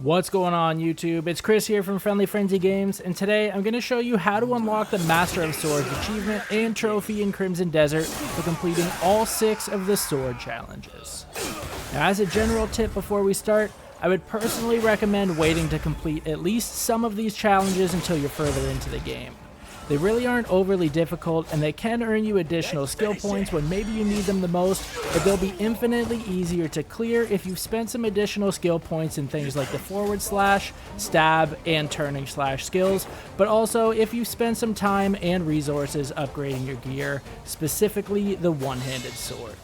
What's going on YouTube? It's Chris here from Friendly Frenzy Games, and today I'm going to show you how to unlock the Master of Swords achievement and trophy in Crimson Desert for completing all 6 of the sword challenges. Now, as a general tip before we start, I would personally recommend waiting to complete at least some of these challenges until you're further into the game. They really aren't overly difficult, and they can earn you additional skill points when maybe you need them the most, but they'll be infinitely easier to clear if you've spent some additional skill points in things like the forward slash, stab, and turning slash skills, but also if you've spent some time and resources upgrading your gear, specifically the one-handed sword.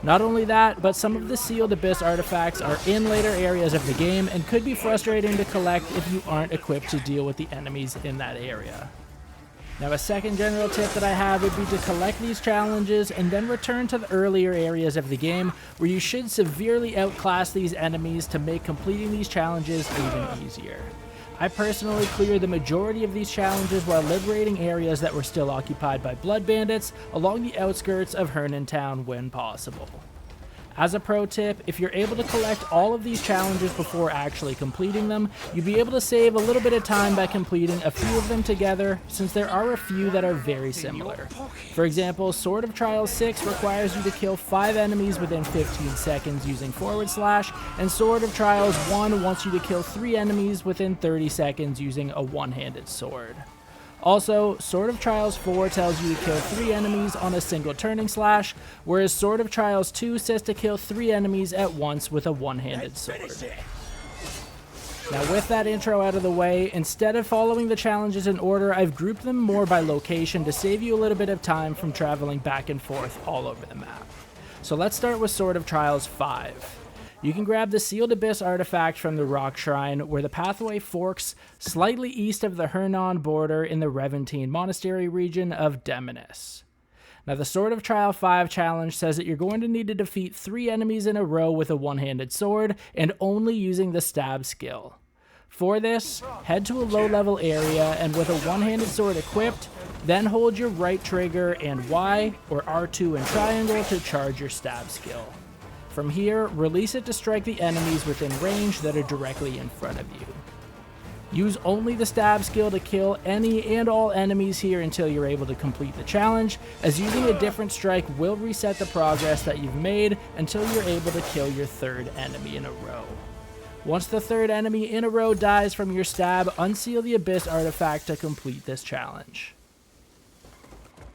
Not only that, but some of the Sealed Abyss artifacts are in later areas of the game and could be frustrating to collect if you aren't equipped to deal with the enemies in that area. Now, a second general tip that I have would be to collect these challenges and then return to the earlier areas of the game where you should severely outclass these enemies to make completing these challenges even easier. I personally cleared the majority of these challenges while liberating areas that were still occupied by blood bandits along the outskirts of Hernan Town when possible. As a pro tip, if you're able to collect all of these challenges before actually completing them, you'll be able to save a little bit of time by completing a few of them together, since there are a few that are very similar. For example, Sword of Trials 6 requires you to kill 5 enemies within 15 seconds using forward slash, and Sword of Trials 1 wants you to kill 3 enemies within 30 seconds using a one-handed sword. Also, Sword of Trials 4 tells you to kill 3 enemies on a single turning slash, whereas Sword of Trials 2 says to kill 3 enemies at once with a one-handed sword. Now, with that intro out of the way, instead of following the challenges in order, I've grouped them more by location to save you a little bit of time from traveling back and forth all over the map. So let's start with Sword of Trials 5. You can grab the Sealed Abyss artifact from the Rock Shrine, where the pathway forks slightly east of the Hernan border in the Reventine Monastery region of Demonis. Now, the Sword of Trial 5 challenge says that you're going to need to defeat 3 enemies in a row with a one-handed sword, and only using the stab skill. For this, head to a low-level area, and with a one-handed sword equipped, then hold your right trigger and Y, or R2 and triangle, to charge your stab skill. From here, release it to strike the enemies within range that are directly in front of you. Use only the stab skill to kill any and all enemies here until you're able to complete the challenge, as using a different strike will reset the progress that you've made until you're able to kill your 3rd enemy in a row. Once the 3rd enemy in a row dies from your stab, unseal the Abyss artifact to complete this challenge.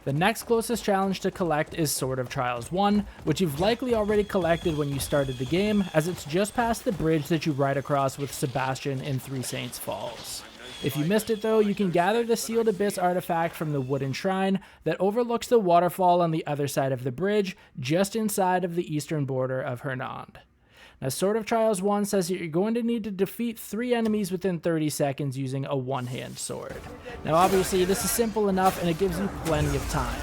The next closest challenge to collect is Sword of Trials 1, which you've likely already collected when you started the game, as it's just past the bridge that you ride across with Sebastian in Three Saints Falls. If you missed it though, you can gather the Sealed Abyss artifact from the wooden shrine that overlooks the waterfall on the other side of the bridge, just inside of the eastern border of Hernan. Now, Sword of Trials 1 says that you're going to need to defeat 3 enemies within 30 seconds using a one-hand sword. Now, obviously, this is simple enough and it gives you plenty of time.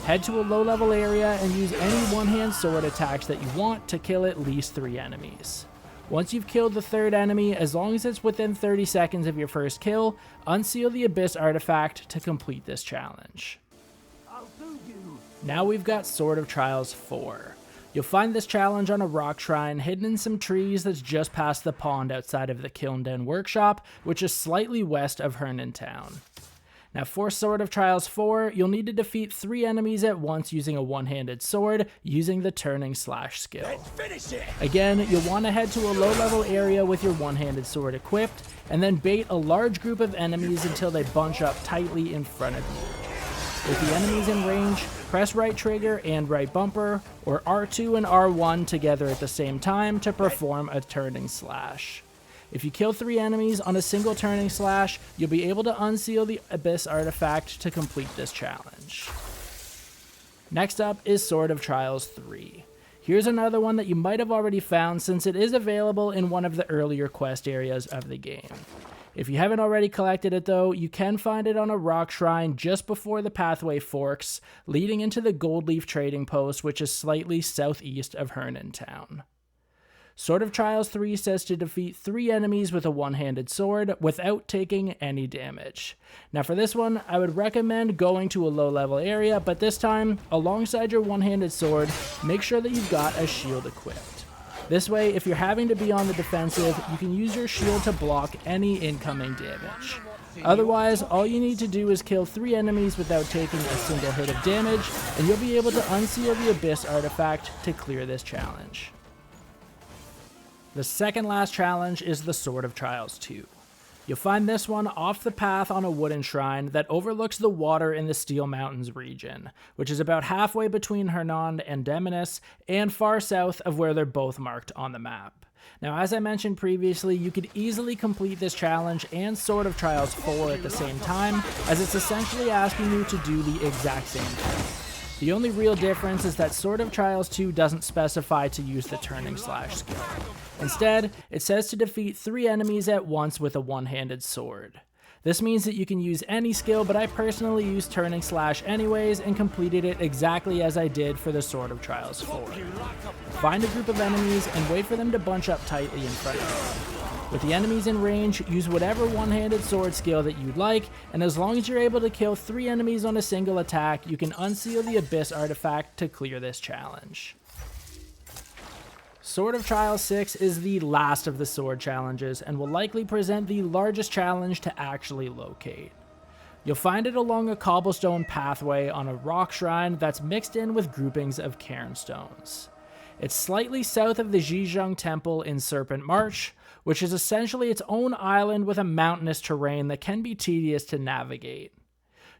Head to a low-level area and use any one-hand sword attacks that you want to kill at least 3 enemies. Once you've killed the 3rd enemy, as long as it's within 30 seconds of your first kill, unseal the Abyss artifact to complete this challenge. Now we've got Sword of Trials 4. You'll find this challenge on a rock shrine hidden in some trees that's just past the pond outside of the Kiln Den Workshop, which is slightly west of Hernan Town. Now, for Sword of Trials 4, you'll need to defeat 3 enemies at once using a one-handed sword, using the turning slash skill. Again, you'll want to head to a low-level area with your one-handed sword equipped, and then bait a large group of enemies until they bunch up tightly in front of you. With the enemies in range, press right trigger and right bumper, or R2 and R1 together at the same time to perform a turning slash. If you kill 3 enemies on a single turning slash, you'll be able to unseal the Abyss artifact to complete this challenge. Next up is Sword of Trials 3. Here's another one that you might have already found, since it is available in one of the earlier quest areas of the game. If you haven't already collected it though, you can find it on a rock shrine just before the pathway forks, leading into the Goldleaf trading post, which is slightly southeast of Hernan Town. Sword of Trials 3 says to defeat 3 enemies with a one-handed sword without taking any damage. Now for this one, I would recommend going to a low-level area, but this time, alongside your one-handed sword, make sure that you've got a shield equipped. This way, if you're having to be on the defensive, you can use your shield to block any incoming damage. Otherwise, all you need to do is kill 3 enemies without taking a single hit of damage, and you'll be able to unseal the Abyss artifact to clear this challenge. The second last challenge is the Sword of Trials 2. You'll find this one off the path on a wooden shrine that overlooks the water in the Steel Mountains region, which is about halfway between Hernand and Demonis, and far south of where they're both marked on the map. Now, as I mentioned previously, you could easily complete this challenge and Sword of Trials 4 at the same time, as it's essentially asking you to do the exact same thing. The only real difference is that Sword of Trials 2 doesn't specify to use the turning slash skill. Instead, it says to defeat 3 enemies at once with a one-handed sword. This means that you can use any skill, but I personally used turning slash anyways and completed it exactly as I did for the Sword of Trials 4. Find a group of enemies and wait for them to bunch up tightly in front of you. With the enemies in range, use whatever one-handed sword skill that you'd like, and as long as you're able to kill 3 enemies on a single attack, you can unseal the Abyss artifact to clear this challenge. Sword of Trials 6 is the last of the sword challenges and will likely present the largest challenge to actually locate. You'll find it along a cobblestone pathway on a rock shrine that's mixed in with groupings of cairnstones. It's slightly south of the Zhejiang Temple in Serpent Marsh, which is essentially its own island with a mountainous terrain that can be tedious to navigate.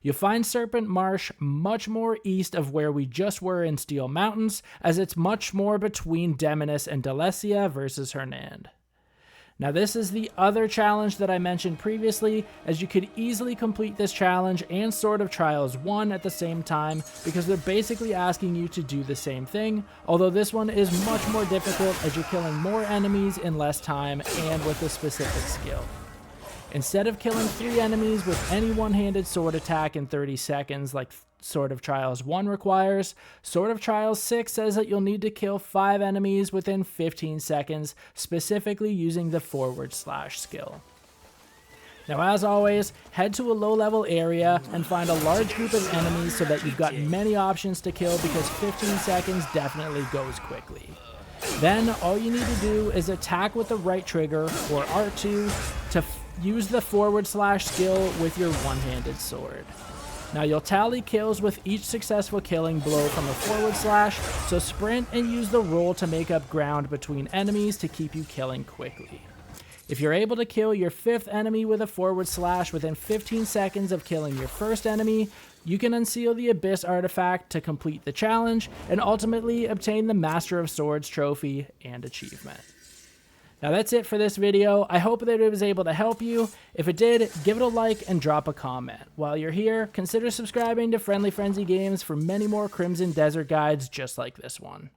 You'll find Serpent Marsh much more east of where we just were in Steel Mountains, as it's much more between Demonis and Delecia versus Hernand. Now this is the other challenge that I mentioned previously, as you could easily complete this challenge and Sword of Trials 1 at the same time, because they're basically asking you to do the same thing, although this one is much more difficult as you're killing more enemies in less time and with a specific skill. Instead of killing 3 enemies with any one-handed sword attack in 30 seconds like Sword of Trials 1 requires, Sword of Trials 6 says that you'll need to kill 5 enemies within 15 seconds, specifically using the forward slash skill. Now, as always, head to a low-level area and find a large group of enemies so that you've got many options to kill, because 15 seconds definitely goes quickly. Then, all you need to do is attack with the right trigger, or R2, to use the forward slash skill with your one-handed sword. Now you'll tally kills with each successful killing blow from a forward slash, so sprint and use the roll to make up ground between enemies to keep you killing quickly. If you're able to kill your 5th enemy with a forward slash within 15 seconds of killing your first enemy, you can unseal the Abyss artifact to complete the challenge and ultimately obtain the Master of Swords trophy and achievement. Now that's it for this video. I hope that it was able to help you. If it did, give it a like and drop a comment. While you're here, consider subscribing to Friendly Frenzy Games for many more Crimson Desert guides just like this one.